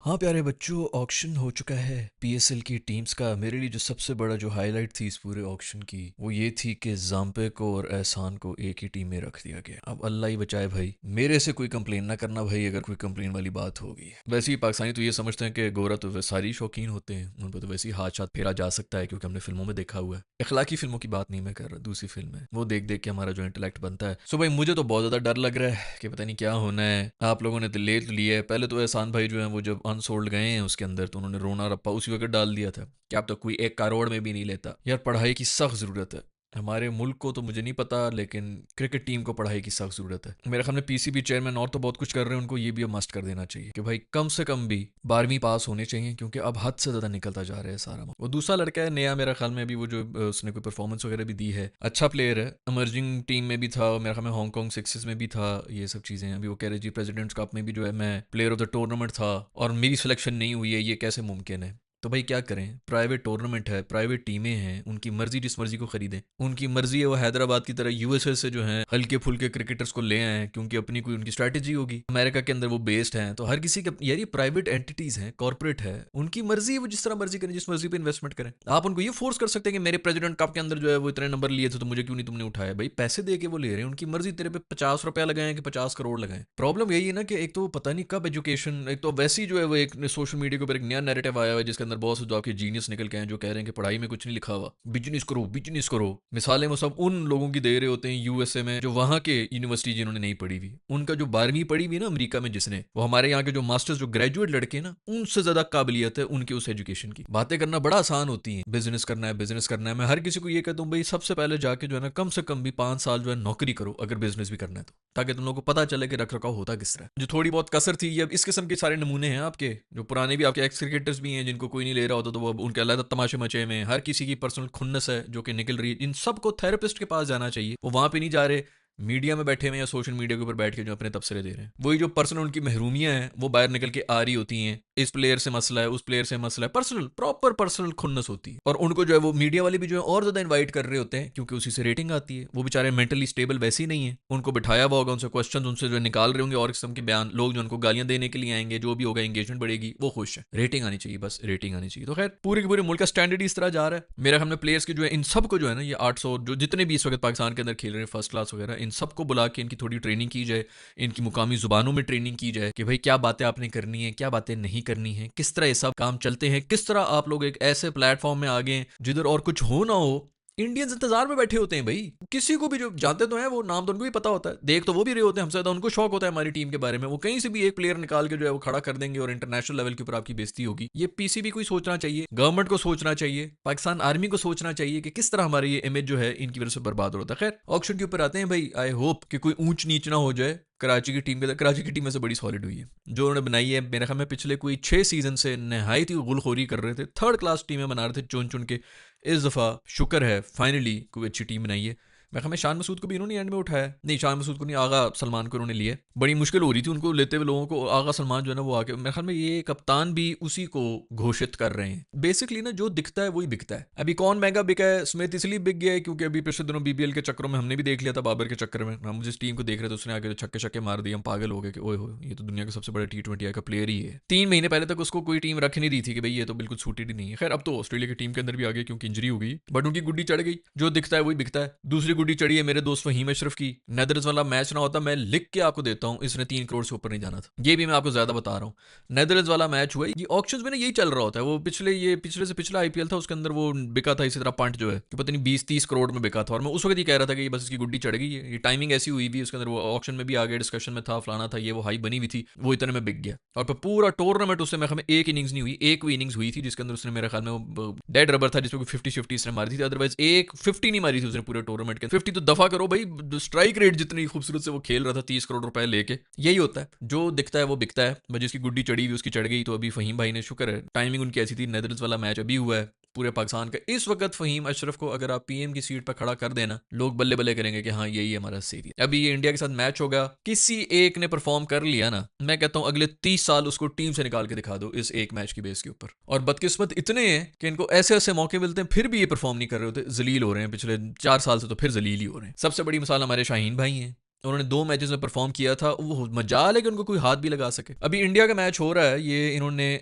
हाँ प्यारे बच्चों, ऑक्शन हो चुका है पीएसएल की टीम्स का। मेरे लिए जो सबसे बड़ा जो हाईलाइट थी इस पूरे ऑक्शन की वो ये थी कि जाम्पे को और एहसान को एक ही टीम में रख दिया गया। अब अल्लाह ही बचाए भाई, मेरे से कोई कंप्लेन ना करना भाई अगर कोई कंप्लेन वाली बात होगी। वैसे ही पाकिस्तानी तो ये समझते हैं कि गोरा तो सारी शौकीन होते हैं, उन पर तो वैसे ही हाथ हाथ फेरा जा सकता है क्योंकि हमने फिल्मों में देखा हुआ है। इखलाकी फिल्मों की बात नहीं मैं कर रहा, दूसरी फिल्म है वो देख देख के हमारा जो इंटेलेक्ट बनता है। सो भाई मुझे तो बहुत ज्यादा डर लग रहा है कि पता नहीं क्या होना है। आप लोगों ने तो ले तो लिया है। पहले तो एहसान भाई जो है वो जब अनसोल्ड गए हैं उसके अंदर तो उन्होंने रोना रप्पा उसी वक्त डाल दिया था कि अब तो कोई 1 करोड़ में भी नहीं लेता। यार पढ़ाई की सख्त ज़रूरत है हमारे मुल्क को, तो मुझे नहीं पता लेकिन क्रिकेट टीम को पढ़ाई की सख्त ज़रूरत है। मेरे ख्याल में पीसीबी चेयरमैन और तो बहुत कुछ कर रहे हैं, उनको ये भी अब मस्ट कर देना चाहिए कि भाई कम से कम भी 12वीं पास होने चाहिए क्योंकि अब हद से ज़्यादा निकलता जा रहा है सारा। वो दूसरा लड़का है नया, मेरे ख्याल में अभी वो जो उसने कोई परफॉर्मेंस वगैरह भी दी है, अच्छा प्लेयर है, इमर्जिंग टीम में भी था, मेरे ख्याल में हांगकॉन्ग सिक्सेस में भी था। ये सब चीज़ें अभी वो कह रहे जी प्रेसिडेंट्स कप में भी जो है मैं प्लेयर ऑफ द टूर्नामेंट था और मेरी सिलेक्शन नहीं हुई है, ये कैसे मुमकिन है। तो भाई क्या करें, प्राइवेट टूर्नामेंट है, प्राइवेट टीमें हैं, उनकी मर्जी जिस मर्जी को खरीदें। उनकी मर्जी है वो हैदराबाद की तरह यूएसए से जो है हल्के फुल्के क्रिकेटर्स को ले आए क्योंकि अपनी कोई उनकी स्ट्रैटेजी होगी। अमेरिका के अंदर वो बेस्ड हैं तो हर किसी के यार ये प्राइवेट एंटिटीज हैं, कॉर्पोरेट है, उनकी मर्जी है वो जिस तरह मर्जी करें, जिस मर्जी पे इन्वेस्टमेंट करें। आप उनको ये फोर्स कर सकते हैं कि मेरे प्रेसिडेंट कप के अंदर जो है वो इतने नंबर लिए थे तो मुझे क्यों नहीं तुमने उठाया। भाई पैसे दे के वो ले रहे हैं, उनकी मर्जी। तेरे पे 50 रुपया लगाए कि 50 करोड़ लगाए। प्रॉब्लम यही है ना कि एक तो पता नहीं कब एजुकेशन, एक तो वैसी जो है वो एक सोशल मीडिया के ऊपर एक नया नैरेटिव आया हुआ है जिसके अंदर बहुत से जो आपके जीनियस निकल के हैं जो कह रहे हैं कि पढ़ाई में कुछ नहीं लिखा हुआ, बिजनेस करो बिजनेस करो। मिसालें वो सब उन लोगों की दे रहे होते हैं यूएसए में जो वहां के यूनिवर्सिटी जिन्होंने नहीं पढ़ी हुई। उनका जो 12वीं पढ़ी हुई ना अमेरिका में जिसने, वो हमारे यहाँ के जो मास्टर्स जो ग्रेजुएट लड़के हैं ना उनसे ज्यादा काबिलियत है उनकी उस एजुकेशन की। बातें करना बड़ा आसान होती है, बिजनेस करना है बिजनेस करना है। मैं हर किसी को ये कहता हूँ भाई सबसे पहले जाके जो है ना कम से कम भी 5 साल जो है नौकरी करो अगर बिजनेस भी करना है तो, ताकि तुम लोगों को पता चले कि रख रखाव होता किस तरह। जो थोड़ी बहुत कसर थी, ये अब इस किस्म के सारे नमूने हैं आपके, जो पुराने भी आपके एक्स क्रिकेटर्स भी हैं जिनको कोई नहीं ले रहा होता तो वो अब उनके अलग तमाशे मचे में। हर किसी की पर्सनल खुन्नस है जो कि निकल रही है, इन सबको थेरेपिस्ट के पास जाना चाहिए। वो वहां पे नहीं जा रहे, मीडिया में बैठे हुए हैं या सोशल मीडिया के ऊपर बैठ के जो अपने तबसरे दे रहे हैं। वही जो पर्सनल उनकी महरूमियां हैं वो बाहर निकल के आ रही होती हैं, इस प्लेयर से मसला है उस प्लेयर से मसला है, पर्सनल प्रॉपर पर्सनल खुन्नस होती है। और उनको जो है वो मीडिया वाले भी जो है और ज्यादा इन्वाइट कर रहे होते हैं क्योंकि उसी से रेटिंग आती है। वो बेचारे मेंटली स्टेबल वैसे ही नहीं है, उनको बिठाया हुआ होगा, उनसे क्वेश्चन उनसे जो निकाल रहे होंगे और किस्म के बयान, लोग जो उनको गालियां देने के लिए आएंगे, जो भी होगा एंगेजमेंट बढ़ेगी, वो खुश है। रेटिंग आनी चाहिए, बस रेटिंग आनी चाहिए। तो खैर पूरे के पूरे मुल्क का स्टैंडर्ड इस तरह जा रहा है। मेरे ख्याल में प्लेयर्स के जो है इन सबको जो है ना ये 800 जो जितने भी इस वक्त पाकिस्तान के अंदर खेल रहे हैं फर्स्ट क्लास वगैरह, इन सबको बुला के इनकी थोड़ी ट्रेनिंग की जाए, इनकी मुकामी जुबानों में ट्रेनिंग की जाए कि भाई क्या बातें आपने करनी है क्या बातें नहीं करनी है, किस तरह ये सब काम चलते हैं, किस तरह आप लोग एक ऐसे प्लेटफॉर्म में आ गए जिधर और कुछ हो ना हो इंडियंस इंतजार में बैठे होते हैं। भाई किसी को भी जो जानते तो हैं वो नाम तो उनको भी पता होता है, देख तो वो भी रहे होते हैं हमसे ज्यादा, उनको शौक होता है हमारी टीम के बारे में। वो कहीं से भी एक प्लेयर निकाल के जो है वो खड़ा कर देंगे और इंटरनेशनल लेवल के ऊपर आपकी बेइज्जती होगी। ये पीसीबी को सोचना चाहिए, गवर्नमेंट को सोचना चाहिए, पाकिस्तान आर्मी को सोचना चाहिए कि किस तरह हमारी ये इमेज जो है इनकी वजह से बर्बाद हो रहा था। खैर ऑक्शन के ऊपर आते हैं भाई, आई होप कि कोई ऊंच नीच ना हो जाए। कराची की टीम के, कराची की टीम में से बड़ी सॉलिड हुई है जो उन्होंने बनाई है। मेरे ख्याल में पिछले कोई 6 सीजन से नहायत ही गुलखोरी कर रहे थे, थर्ड क्लास टीमें बना रहे थे चुन चुन के। इस दफ़ा शुक्र है फाइनली कोई अच्छी टीम बनाई है। मैं ख्याल में शान मसूद को भी इन्होंने एंड में उठाया, नहीं शान मसूद को नहीं, आगा सलमान को उन्होंने लिया। बड़ी मुश्किल हो रही थी उनको लेते हुए लोगों को, आगा सलमान जो है ना वो आके, मेरे ख्याल में ये कप्तान भी उसी को घोषित कर रहे हैं। बेसिकली ना जो दिखता है वही बिकता है। अभी कौन महंगा बिका है, स्मिथ इसलिए बिक गया है क्योंकि अभी पिछले दिनों बीबीएल के चक्करों में हमने भी देख लिया था, बाबर के चक्कर में हम जिस टीम को देख रहे थे उसने आगे छक्के छक्के मार दिए, हम पागल हो गए कि ओए हो ये तो दुनिया का सबसे बड़ा T20 का प्लेयर ही है। 3 महीने पहले तक उसको कोई टीम रख नहीं रही थी कि भाई ये तो बिल्कुल सूटेड ही नहीं है। खैर अब तो ऑस्ट्रेलिया की टीम के अंदर भी आ गया क्योंकि इंजरी हो गई, बट उनकी गुड्डी चढ़ गई, जो दिखता है वही बिकता है। दूसरी गुड्डी चढ़ी है मेरे दोस्त फहीम अशरफ की, नेदरलैंड्स वाला मैच ना होता मैं लिख के आपको देता हूं इसने 3 करोड़ से ऊपर नहीं जाना था, ये भी मैं आपको ज्यादा बता रहा हूं। नेदरलैंड्स वाला मैच हुआ, ये ऑक्शंस में ना यही चल रहा होता है। वो पिछले से पिछला आईपीएल था उसके अंदर वो बिका था इसी तरह पंट जो है कि पता नहीं 20-30 करोड़ में बिका था, और मैं उस वक्त ही कह रहा था कि ये बस इसकी गुड्डी चढ़ गई है, ये टाइमिंग ऐसी हुई भी उसके अंदर, वो ऑक्शन में भी आ गया, डिस्कशन में था, फलाना था, ये वो हाई बनी हुई थी, वो इतने में बिक गया। और फिर पूरा टूर्नामेंट उससे मेरे ख्याल में एक इनिंग्स नहीं हुई, एक वो इनिंग्स हुई थी जिसके अंदर उसने मेरे ख्याल में वो डेड रबर था जिसमें 50-50 उसने मारी थी, अदरवाइज एक 50 नहीं मारी थी उसने पूरे टूर्नामेंट के। 50 तो दफा करो भाई, स्ट्राइक रेट जितनी खूबसूरत से वो खेल रहा था 30 करोड़ रुपए लेके। यही होता है, जो दिखता है वो बिकता है। जिसकी गुड्डी चढ़ी हुई उसकी चढ़ गई। तो अभी फहीम भाई ने, शुक्र है टाइमिंग उनकी ऐसी थी, नेदरलैंड्स वाला मैच अभी हुआ है पूरे पाकिस्तान का इस वक्त। फहीम अशरफ को अगर आप पीएम की सीट पर खड़ा कर देना, लोग बल्ले बल्ले करेंगे कि हाँ यही हमारा सीरी। अभी ये इंडिया के साथ मैच होगा, किसी एक ने परफॉर्म कर लिया ना, मैं कहता हूं अगले 30 साल उसको टीम से निकाल के दिखा दो इस एक मैच की बेस के ऊपर। और बदकिस्मत इतने हैं कि इनको ऐसे ऐसे मौके मिलते हैं फिर भी ये परफॉर्म नहीं कर रहे होते, जलील हो रहे हैं। पिछले 4 साल से तो फिर जलील ही हो रहे हैं। सबसे बड़ी मिसाल हमारे शाहीन भाई हैं, उन्होंने 2 मैचेस में परफॉर्म किया था, वो मजाल है कि उनको कोई हाथ भी लगा सके। अभी इंडिया का मैच हो रहा है, ये इन्होंने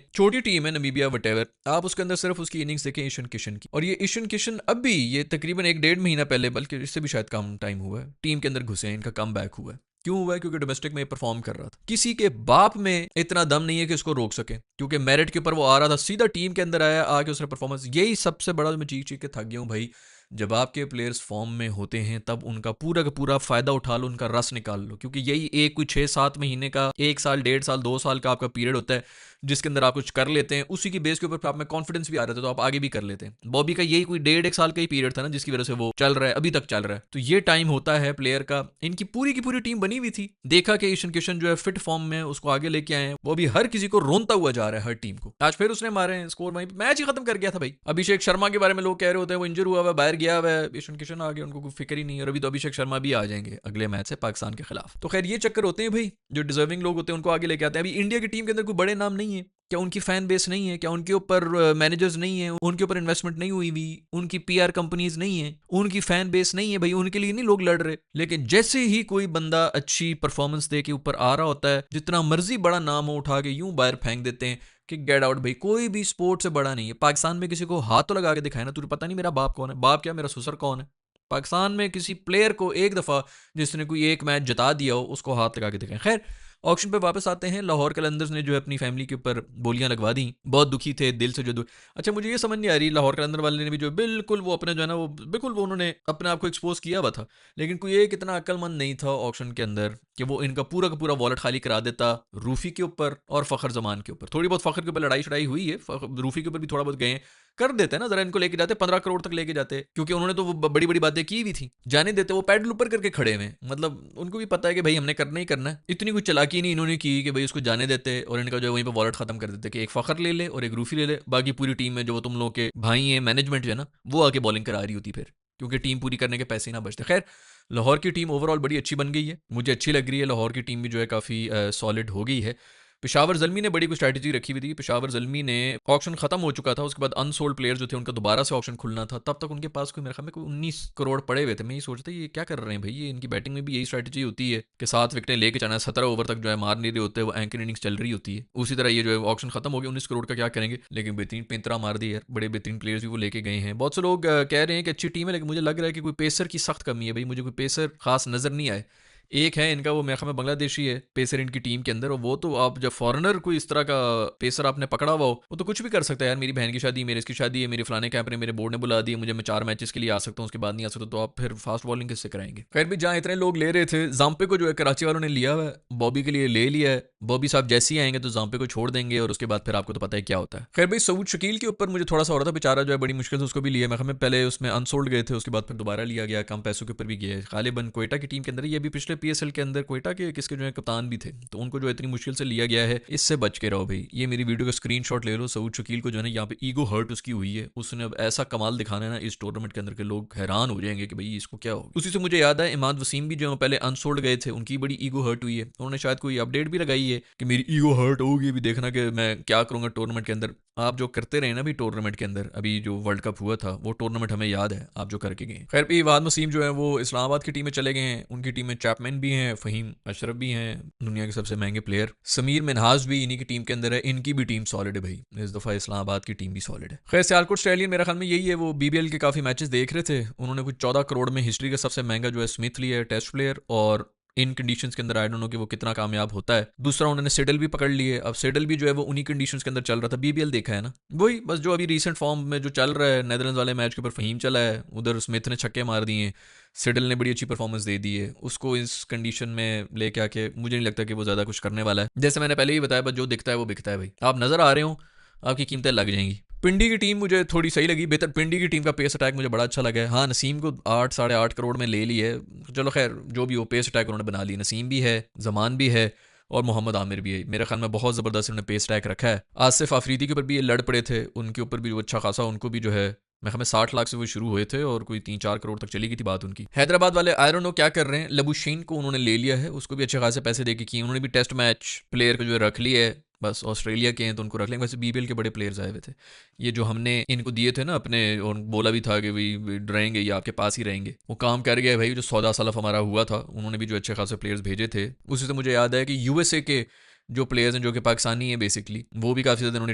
छोटी टीम है नमीबिया वटेवर, आप उसके अंदर सिर्फ उसकी इनिंग्स देखें ईशन किशन की, और ये ईशन किशन अभी ये तकरीबन 1-1.5 महीना पहले, बल्कि इससे भी शायद कम टाइम हुआ है, टीम के अंदर घुसे हैं, इनका कम बैक हुआ है। क्यों हुआ है? क्योंकि डोमेस्टिक में परफॉर्म कर रहा था। किसी के बाप में इतना दम नहीं है कि इसको रोक सके, क्योंकि मेरिट के ऊपर वो आ रहा था, सीधा टीम के अंदर आया, आके उसने परफॉर्मेंस, यही सबसे बड़ा, मैं चीख चीख के थक गया हूँ भाई। जब आपके प्लेयर्स फॉर्म में होते हैं तब उनका पूरा का पूरा फायदा उठा लो, उनका रस निकाल लो, क्योंकि यही एक कोई 6-7 महीने का, 1 साल 1.5 साल 2 साल का आपका पीरियड होता है जिसके अंदर आप कुछ कर लेते हैं, उसी की बेस के ऊपर आप में कॉन्फिडेंस भी आ रहा था तो आप आगे भी कर लेते हैं। बॉबी का यही कोई 1.5 1 साल का ही पीरियड था ना जिसकी वजह से वो चल रहा है, अभी तक चल रहा है। तो ये टाइम होता है प्लेयर का। इनकी पूरी की पूरी टीम बनी हुई थी, देखा कि ईशन किशन जो है फिट फॉर्म में, उसको आगे लेके आए हैं, वो अभी हर किसी को रोनता हुआ जा रहा है, हर टीम को। आज फिर उसने मारे हैं स्कोर, वहीं मैच ही खत्म कर गया था भाई। अभिषेक शर्मा के बारे में लोग कह रहे होते हैं वो इंजर हुआ हुआ, बाहर गया हुआ है, ईशन किशन आ गया, उनको कोई फिक्र ही नहीं है। और अभी तो अभिषेक शर्मा भी आ जाएंगे अगले मैच से पाकिस्तान के खिलाफ। तो खैर ये चक्कर होते हैं भाई, जो डिजर्विंग लोग होते हैं उनको आगे लेके आते हैं। अभी इंडिया की टीम के अंदर कोई बड़े नाम नहीं है, क्या उनकी फैन बेस नहीं है? क्या उनके ऊपर मैनेजर्स नहीं है? उनके ऊपर इन्वेस्टमेंट नहीं हुई हुई? उनकी पीआर कंपनीज नहीं है? उनकी फैन बेस नहीं है भाई? उनके लिए नहीं लोग लड़ रहे। लेकिन जैसे ही कोई बंदा अच्छी परफॉर्मेंस दे के ऊपर आ रहा होता है, जितना मर्जी बड़ा नाम हो उठा के यूं बाहर फेंक देते हैं कि गेट आउट भाई। कोई भी स्पोर्ट से बड़ा नहीं है। पाकिस्तान में किसी को हाथ तो लगा के दिखाए ना, तुझे पता नहीं मेरा बाप कौन है, बाप क्या मेरा ससुर कौन है। पाकिस्तान में किसी प्लेयर को एक दफ़ा जिसने कोई एक मैच जिता दिया हो उसको हाथ लगा के दिखाएं। खैर ऑक्शन पे वापस आते हैं। लाहौर कलंदर्स ने जो है अपनी फैमिली के ऊपर बोलियां लगवा दी, बहुत दुखी थे दिल से जो अच्छा मुझे ये समझ नहीं आ रही, लाहौर कलंदर वाले ने भी जो बिल्कुल वो अपने जो है ना वो बिल्कुल वो उन्होंने अपने आप को एक्सपोज किया हुआ था, लेकिन कोई एक इतना अक्लमंद नहीं था ऑक्शन के अंदर कि वो इनका पूरा का पूरा वॉलेट खाली करा देता रूफी के ऊपर और फ़खर जमान के ऊपर। थोड़ी बहुत फ़खर के ऊपर लड़ाई शड़ाई हुई है, रूफी के ऊपर भी थोड़ा बहुत गए, कर देते ना जरा, इनको लेके जाते 15 करोड़ तक लेके जाते, क्योंकि उन्होंने तो वो बड़ी बड़ी बातें की हुई थी। जाने देते, वो पैडल ऊपर करके खड़े हुए, मतलब उनको भी पता है कि भाई हमने करना ही करना है। इतनी कुछ चालाकी नहीं इन्होंने की कि भाई उसको जाने देते और इनका जो है वहीं पर वॉलेट खत्म कर देते कि एक फ़खर ले ले और एक रूफी ले ले, बाकी पूरी टीम में जो तुम लोग के भाई हैं मैनेजमेंट जो है ना वो आके बॉलिंग करा रही होती फिर, क्योंकि टीम पूरी करने के पैसे ना बचते। खैर लाहौर की टीम ओवरऑल बड़ी अच्छी बन गई है, मुझे अच्छी लग रही है। लाहौर की टीम भी जो है काफ़ी सॉलिड हो गई है। पेशावर ज़ल्मी ने बड़ी कोई स्ट्रैटेजी रखी हुई थी। पेशावर ज़ल्मी ने ऑक्शन खत्म हो चुका था, उसके बाद अनसोल्ड प्लेयर जो थे उनका दोबारा से ऑक्शन खुलना था, तब तक उनके पास कोई मेरे ख्याल में कोई 19 करोड़ पड़े हुए थे। मैं ये सोचता ये क्या कर रहे हैं भाई, ये इनकी बैटिंग में भी यही स्ट्रैटेजी होती है कि 7 विकेटें लेके जाना, 17 ओवर तक जो है मार नहीं रहे होते, वो एंकर इनिंग्स चल रही होती है। उसी तरह ये जो है ऑक्शन खत्म हो गया, 19 करोड़ का क्या करेंगे, लेकिन बेहतरीन पैंतरा मार दी यार, बड़े बेहतरीन प्लेयर्स भी वो लेके गए हैं। बहुत से लोग कह रहे हैं कि अच्छी टीम है, लेकिन मुझे लग रहा है कि कोई पेसर की सख्त कमी है भाई, मुझे कोई पेसर खास नजर नहीं आए। एक है इनका वो मेरे ख्याल में बांग्लादेशी है पेसर इनकी टीम के अंदर, और वो तो आप जब फॉरेनर कोई इस तरह का पेसर आपने पकड़ा हुआ हो वो तो कुछ भी कर सकता है यार। मेरी बहन की शादी, मेरे इसकी शादी है, मेरे फलाने कैंप ने मेरे बोर्ड ने बुला दी, मुझे मैं 4 मैचेस के लिए आ सकता हूँ, उसके बाद नहीं आ सकता, तो आप फिर फास्ट बॉलिंग किससे कराएंगे। खैर भी जहाँ इतने लोग ले रहे थे, जाम्पे को जो है कराची वालों ने लिया हुआ है, बॉबी के लिए ले लिया है। बॉबी साहब जैसे ही आएंगे तो जाम्पे को छोड़ देंगे और उसके बाद फिर आपको तो पता है क्या होता है। खैर भाई सऊद शकील के ऊपर मुझे थोड़ा सा हो रहा था, बेचारा जो है बड़ी मुश्किल से उसको भी लिया। मैं पहले उसमें अनसोल्ड गए थे, उसके बाद फिर दोबारा लिया गया, कम पैसों के ऊपर भी गया। गालिबन कोयटा की टीम के अंदर, ये भी पिछले पीएसएल के अंदर कोयटा के किसके जो है कप्तान भी थे, तो उनको जो इतनी मुश्किल से लिया गया है, इससे बच के रहो भाई। ये मेरी वीडियो का स्क्रीनशॉट ले लो। सऊद शकील को जो है ना यहाँ पे ईगो हर्ट उसकी हुई है, उसने अब ऐसा कमाल दिखाना है ना इस टूर्नामेंट के अंदर के लोग हैरान हो जाएंगे कि भाई इसको क्या हो। उसी से मुझे याद है इमाद वसीम भी जो पहले अनसोल्ड गए थे, उनकी बड़ी ईगो हर्ट हुई है, उन्होंने शायद कोई अपडेट भी लगाई है कि मेरी ईगो हर्ट होगी, भी देखना कि मैं क्या करूंगा टूर्नामेंट के अंदर। आप जो करते रहे ना भी टूर्नामेंट के अंदर, अभी जो वर्ल्ड कप हुआ था वो टूर्नामेंट हमें याद है आप जो करके गए। खैर भी इमाद वसीम जो है वो इस्लामाबाद की टीम में चले गए हैं, उनकी टीम में चैपमैन भी हैं, फहीम अशरफ भी हैं, दुनिया के सबसे महंगे प्लेयर, समीर मिनहाज भी इन्हीं की टीम के अंदर है। इनकी भी टीम सॉलिड है भाई, इस दफा इस्लामाबाद की टीम भी सॉलिड है। खैर सियालकोट स्टैलियन मेरा ख्याल में यही है, वो बीबीएल के काफी मैचेस देख रहे थे, उन्होंने कुछ 14 करोड़ में हिस्ट्री का सबसे महंगा जो है स्मिथ लिया है, टेस्ट प्लेयर, और इन कंडीशंस के अंदर आई डोंट नो कि वो कितना कामयाब होता है। दूसरा उन्होंने सेडल भी पकड़ लिए, अब सेडल भी जो है वो उन्हीं कंडीशंस के अंदर चल रहा था। बीबीएल देखा है ना, वही बस जो अभी रीसेंट फॉर्म में जो चल रहा है, नेदरलैंड्स वाले मैच के ऊपर फहीम चला है, उधर स्मिथ ने छक्के मार दिए, सेडल ने बड़ी अच्छी परफॉर्मेंस दे दी है, उसको इस कंडीशन में लेके आके मुझे नहीं लगता कि वो ज़्यादा कुछ करने वाला है। जैसे मैंने पहले ही बताया, बस जो दिखता है वो बिकता है भाई। आप नज़र आ रहे हो, आपकी कीमतें लग जाएंगी। पिंडी की टीम मुझे थोड़ी सही लगी, बेहतर पिंडी की टीम का पेस अटैक मुझे बड़ा अच्छा लगा है। हाँ नसीम को 8-8.5 करोड़ में ले ली है, चलो खैर जो भी हो पेस अटैक उन्होंने बना ली। नसीम भी है, जमान भी है और मोहम्मद आमिर भी है, मेरे ख्याल में बहुत ज़बरदस्त उन्होंने पेस अटैक रखा है। आसिफ आफरीदी के ऊपर भी ये लड़ पड़े थे, उनके ऊपर भी अच्छा खासा, उनको भी जो है मैं हमें 60 लाख से वो शुरू हुए थे और कोई 3-4 करोड़ तक चली गई थी बात उनकी। हैदराबाद वाले आई डोंट नो क्या कर रहे हैं, लबुशेन को उन्होंने ले लिया है, उसको भी अच्छे खासे पैसे दे के किए, उन्होंने भी टेस्ट मैच प्लेयर को जो है रख लिया है, बस ऑस्ट्रेलिया के हैं तो उनको रख लेंगे। वैसे बीपीएल के बड़े प्लेयर्स आए हुए थे, ये जो हमने इनको दिए थे ना अपने, और बोला भी था कि भाई रहेंगे ये आपके पास ही रहेंगे, वो काम कर गया भाई। जो 14 साल हमारा हुआ था, उन्होंने भी जो अच्छे खासे प्लेयर्स भेजे थे, उसी से मुझे याद है कि यूएसए के जो प्लेयर्स हैं जो कि पाकिस्तानी हैं बेसिकली, वो भी काफ़ी ज़्यादा उन्होंने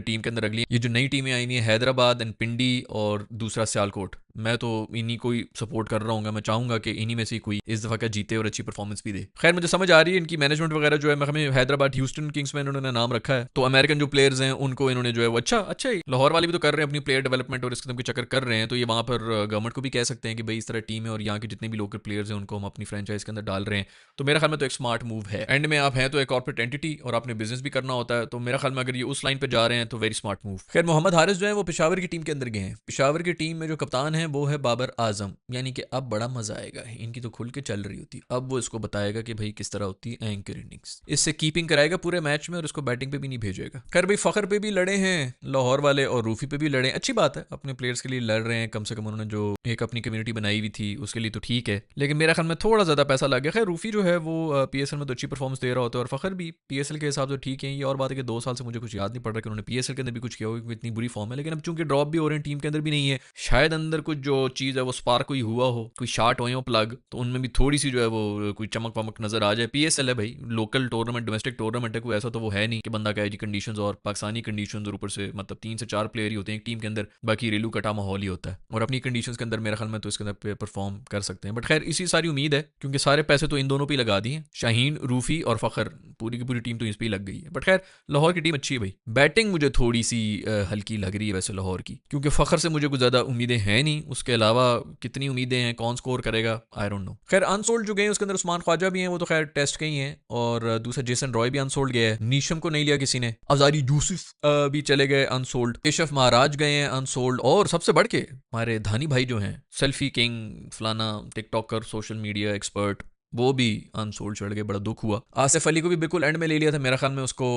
टीम के अंदर रख लिया। ये जो नई टीमें आई हुई हैं, हैदराबाद एंड पिंडी और दूसरा सियालकोट, मैं तो इन्हीं को ही सपोर्ट कर रहा हूँ। मैं चाहूँगा कि इन्हीं में से कोई इस दफ़ा का जीते और अच्छी परफॉर्मेंस भी दे। खैर मुझे समझ आ रही है इनकी मैनेजमेंट वगैरह जो है, मैं हमें हैदराबाद ह्यूस्टन किंग्स में इन्होंने नाम रखा है, तो अमेरिकन जो प्लेयर्स हैं उनको इन्होंने जो है वो अच्छा ही, लाहौर वाले भी तो कर रहे हैं अपनी प्लेयर डेवलपमेंट और इस किस्म के चक्कर कर रहे हैं, तो ये वहाँ पर गवर्नमेंट को भी कह सकते हैं कि भाई इस तरह टीम है और यहाँ के जितने भी लोकल प्लेयर्स हैं उनको हम अपनी फ्रेंचाइज के अंदर डाल रहे हैं। तो मेरा ख्याल में तो एक स्मार्ट मूव है। एंड में आप हैं तो एक कॉर्पोरेट एंटिटी और आपने बिजनेस भी करना होता है, तो मेरा ख्याल में अगर ये उस लाइन पे जा रहे हैं तो वेरी स्मार्ट मूव। खैर मोहम्मद हारिस जो है वो पेशावर की टीम के अंदर गए हैं। पेशावर की टीम में जो कप्तान है वो है बाबर आजम, यानी कि अब बड़ा मजा आएगा। इनकी तो खुल के चल रही होती, अब वो इसको बताएगा कि भाई किस तरह होती है एंकर इनिंग्स, इससे कीपिंग कराएगा पूरे मैच में और इसको बैटिंग पे भी नहीं भेजेगा। खैर भाई फखर पे भी लड़े हैं लाहौर वाले और रूफी पे भी लड़े, अच्छी बात है, अपने प्लेयर्स के लिए लड़ रहे हैं, कम से कम उन्होंने जो एक अपनी कम्युनिटी बनाई हुई थी उसके लिए तो ठीक है, लेकिन मेरा ख्याल में थोड़ा ज्यादा पैसा लग गया। खैर रूफी जो है वो पीएसएल में तो अच्छी परफॉर्मेंस दे रहा होता है और फखर भी पीएसएल के हिसाब से ठीक है। ये और बात है कि 2 साल से मुझे कुछ याद नहीं पड़ रहा कि उन्होंने पीएसएल के अंदर भी कुछ किया हो, क्योंकि इतनी बुरी फॉर्म है। लेकिन अब चूंकि ड्रॉप भी हो रहे हैं, टीम के अंदर भी नहीं है, शायद अंदर कुछ जो चीज़ है वो स्पार्क कोई हुआ हो, कोई शार्ट हो प्लग, तो उनमें भी थोड़ी सी जो है वो कोई चमक वमक नजर आ जाए। पीएसएल है भाई, लोकल टूर्नामेंट, डोमेस्टिक टूर्नामेंट है, कोई ऐसा तो वो है नहीं कि बंदा कहे जी कंडीशंस और पाकिस्तानी कंडीशंस और ऊपर से मतलब 3 से 4 प्लेयर ही होते हैं एक टीम के अंदर, बाकी रेलू कटा माहौल ही होता है और अपनी कंडीशंस के अंदर मेरे ख्याल में तो इसके अंदर परफॉर्म कर सकते हैं। बट खैर इसी सारी उम्मीद है क्योंकि सारे पैसे तो इन दोनों पे लगा दिए, शाहीन, रूफी और फखर, पूरी की पूरी टीम तो इस पे ही लग गई है। बट खैर लाहौर की टीम अच्छी है भाई। बैटिंग मुझे थोड़ी सी हल्की लग रही है वैसे लाहौर की, क्योंकि फखर से मुझे कुछ ज्यादा उम्मीदें हैं नहीं, उसके अलावा कितनी उम्मीदें हैं, कौन स्कोर करेगा आई डोंट नो। खैर अनसोल्ड जो गए उसके अंदर उस्मान ख्वाजा भी हैं, वो तो खैर टेस्ट के ही हैं, और दूसरा जेसन रॉय भी अनसोल्ड गया है, नीशम को नहीं लिया किसी ने, अजारी यूसुफ भी चले गए अनसोल्ड, केशव महाराज गए हैं अनसोल्ड, और सबसे बढ़ के हमारे धानी भाई जो हैं, सेल्फी किंग फलाना टिकटॉकर सोशल मीडिया एक्सपर्ट, वो भी अनसोल्ड चढ़ गए, बड़ा दुख हुआ। आसिफ अली को भी बिल्कुल एंड में ले लिया था, मेरा ख्याल में उसको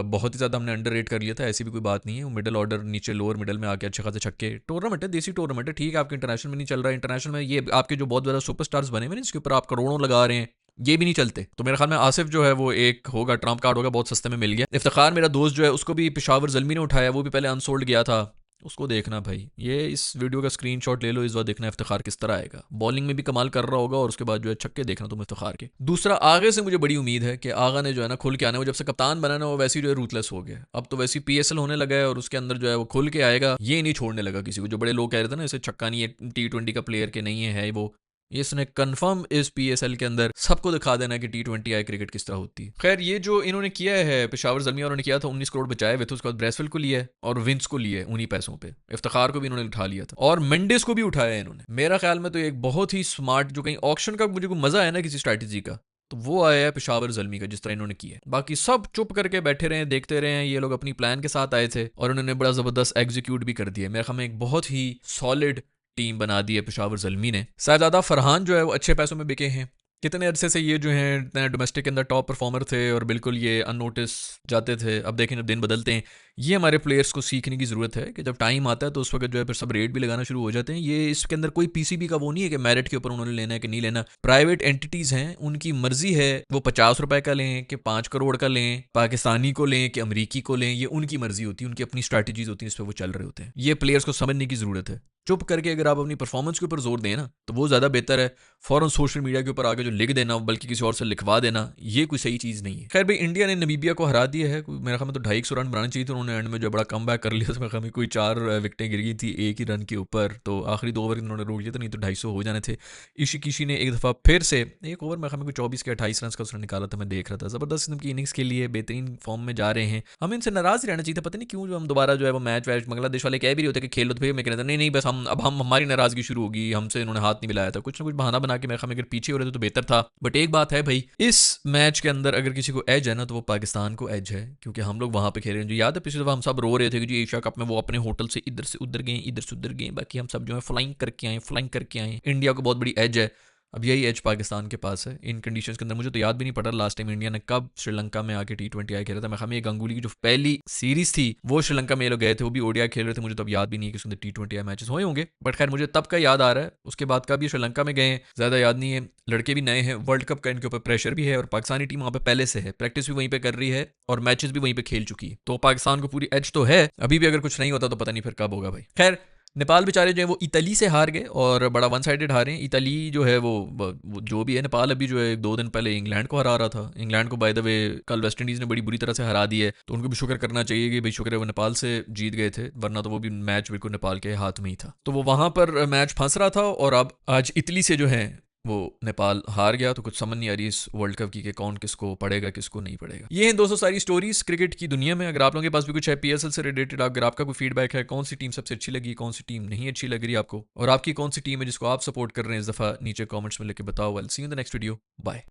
बहुत ही ज़्यादा हमने अंडररेट कर लिया था, ऐसी भी कोई बात नहीं है। वो मिडिल ऑर्डर नीचे लोअर मिडिल में आके अच्छे खासे छक्के, टूर्नामेंट है, देसी टूर्नामेंट है, ठीक है, आपके इंटरनेशनल में नहीं चल रहा है। इंटरनेशनल में ये आपके जो बहुत ज़्यादा सुपरस्टार्स बने हुए हैं जिसके ऊपर आप करोड़ों लगा रहे हैं, ये भी नहीं चलते। तो मेरे ख्याल में आसिफ जो है वो एक होगा, ट्रम्प कार्ड होगा, बहुत सस्ते में मिल गया। इफ्तिखार मेरा दोस्त जो है उसको भी पेशावर ज़ल्मी ने उठाया, वो भी पहले अनसोल्ड गया था, उसको देखना भाई, ये इस वीडियो का स्क्रीनशॉट ले लो, इस बार देखना इफ्तिखार किस तरह आएगा, बॉलिंग में भी कमाल कर रहा होगा और उसके बाद जो है छक्के देखना तुम इफ्तिखार के। दूसरा आगे से मुझे बड़ी उम्मीद है कि आगा ने जो है ना खुल के आना, वो जब से कप्तान बना ना वो वैसे ही जो है रूथलेस हो गया, अब तो वैसे पीएसएल होने लगा है और उसके अंदर जो है वो खुल के आएगा, ये नहीं छोड़ने लगा किसी को। जो बड़े लोग कह रहे थे ना इसे छक्का नहीं है, T20 का प्लेयर के नहीं है वो, इसने कंफर्म इस पीएसएल के अंदर सबको दिखा देना कि T20 आई क्रिकेट किस तरह होती है। खैर ये जो इन्होंने किया है पेशावर ज़ल्मी वालों ने किया था, 19 करोड़ बचाए हुए थे, उसके बाद ब्रेसवेल को लिया है और विंस को लिया है उन्हीं पैसों पे, इफ्तिखार को भी इन्होंने उठा लिया था और मेंडिस को भी उठाया है इन्होंने। मेरा ख्याल में तो एक बहुत ही स्मार्ट, जो कहीं ऑक्शन का मुझे कोई मजा है ना किसी स्ट्रैटेजी का, तो वो आया है पेशावर ज़ल्मी का, जिस तरह इन्होंने किया। बाकी सब चुप करके बैठे रहे, देखते रहे हैं। ये लोग अपनी प्लान के साथ आए थे और उन्होंने बड़ा जबरदस्त एग्जीक्यूट भी कर दिया। मेरे ख्याल में एक बहुत ही सॉलिड टीम बना दी है पेशावर ज़ल्मी ने। साहबजादा फरहान जो है वो अच्छे पैसों में बिके हैं, कितने अरसे से ये जो हैं डोमेस्टिक के अंदर टॉप परफॉर्मर थे और बिल्कुल ये अननोटिस जाते थे। अब देखें जब दिन बदलते हैं, ये हमारे प्लेयर्स को सीखने की ज़रूरत है कि जब टाइम आता है तो उस वक्त जो है फिर सब रेट भी लगाना शुरू हो जाते हैं। ये इसके अंदर कोई पीसीबी का वो नहीं है कि मेरिट के ऊपर उन्होंने लेना है कि नहीं लेना। प्राइवेट एंटिटीज़ हैं, उनकी मर्जी है वो 50 रुपए का लें कि 5 करोड़ का लें, पाकिस्तानी को लें कि अमरीकी को लें, ये उनकी मर्जी होती है, उनकी अपनी स्ट्रैटेजीज होती हैं, इस पर वो चल रहे होते हैं। ये प्लेयर्स को समझने की ज़रूरत है। चुप करके अगर आप अपनी परफॉर्मेंस के ऊपर जोर दें ना तो वो ज़्यादा बेहतर है। फौरन सोशल मीडिया के ऊपर आगे जो लिख देना बल्कि किसी और से लिखवा देना, ये कोई सही चीज़ नहीं है। खैर भाई इंडिया ने नमीबिया को हरा दिया है, मेरे ख्याल में तो 250 रन बनाना चाहिए था, उन्होंने एंड में जो बड़ा कम बैक कर लिया, तो मेरे ख्याल में कोई 4 विकेटें गिर गई थी एक ही रन के ऊपर, तो आखिरी 2 ओवर उन्होंने रोक लिया था, नहीं तो 250 हो जाने थे। ईशी किशी ने एक दफ़ा फिर से एक ओवर मेरे ख्याल में कोई 24 के 28 रन का उसने निकाला था, मैं देख रहा था। ज़बरदस्त इनकी इनिंग्स के लिए बेहतरीन फॉर्म में जा रहे हैं। हमें इनसे नाराज़ ही रहना चाहिए था, पता नहीं क्यों जो हम दोबारा जो है वो मैच वैच बांग्लादेश वाले कह भी रहे होते कि खेल लो, तो फिर मैं कहता नहीं बस हम अब हम हमारी नाराज़गी शुरू होगी, हमसे इन्होंने हाथ नहीं मिलाया था, कुछ ना कुछ बहाना बना के मेरे ख्याल में अगर पीछे हो रहे थे तो बेहतर था। बट एक बात है भाई, इस मैच के अंदर अगर किसी को एज है ना तो वो पाकिस्तान को एज है, क्योंकि हम लोग वहां पे खेल रहे हैं। जो याद है पिछली दफा हम सब रो रहे थे कि जी एशिया कप में वो अपने होटल से इधर से उधर गए, इधर से उधर गए, बाकी हम सब जो है फ्लाइंग करके आए, फ्लाइंग करके आए, इंडिया को बहुत बड़ी एज है। अब यही एज पाकिस्तान के पास है इन कंडीशंस के अंदर। मुझे तो याद भी नहीं पड़ा लास्ट टाइम इंडिया ने कब श्रीलंका में आके T20 आई खेला था। मैं हमें गांगुली की जो पहली सीरीज थी वो श्रीलंका में ये लोग गए थे, वो भी ओडीआई खेल रहे थे। मुझे तो अब याद भी नहीं है कि उसके अंदर T20 मैचेस हुए होंगे, बट खैर मुझे तब का याद आ रहा है। उसके बाद कब ये श्रीलंका में गए ज्यादा याद नहीं है। लड़के भी नए हैं, वर्ल्ड कप का इनके ऊपर प्रेशर भी है और पाकिस्तानी टीम वहां पे पहले से है, प्रैक्टिस भी वहीं पे कर रही है और मैचेस भी वहीं पे खेल चुकी है, तो पाकिस्तान को पूरी एज तो है। अभी भी अगर कुछ नहीं होता तो पता नहीं फिर कब होगा भाई। खैर नेपाल बेचारे जो है वो इटली से हार गए और बड़ा वन साइडेड हारे हैं। इटली जो है वो जो भी है, नेपाल अभी जो है 2 दिन पहले इंग्लैंड को हरा रहा था। इंग्लैंड को बाय द वे कल वेस्ट इंडीज ने बड़ी बुरी तरह से हरा दी है, तो उनको भी शुक्र करना चाहिए कि भाई शुक्र है वो नेपाल से जीत गए थे, वरना तो वो भी मैच बिल्कुल नेपाल के हाथ में ही था। तो वो वहां पर मैच फंस रहा था और अब आज इटली से जो है वो नेपाल हार गया। तो कुछ समझ नहीं आ रही इस वर्ल्ड कप की कि कौन किसको पड़ेगा किसको नहीं पड़ेगा। ये हैं दोस्तों सारी स्टोरीज क्रिकेट की दुनिया में। अगर आप लोगों के पास भी कुछ है पीएसएल से रिलेटेड, अगर आपका कोई फीडबैक है, कौन सी टीम सबसे अच्छी लगी, कौन सी टीम नहीं अच्छी लग रही आपको, और आपकी कौन सी टीम है जिसको आप सपोर्ट कर रहे हैं, इस दफा नीचे कॉमेंट्स में लेके बताओ। I will see you in the next video. Bye.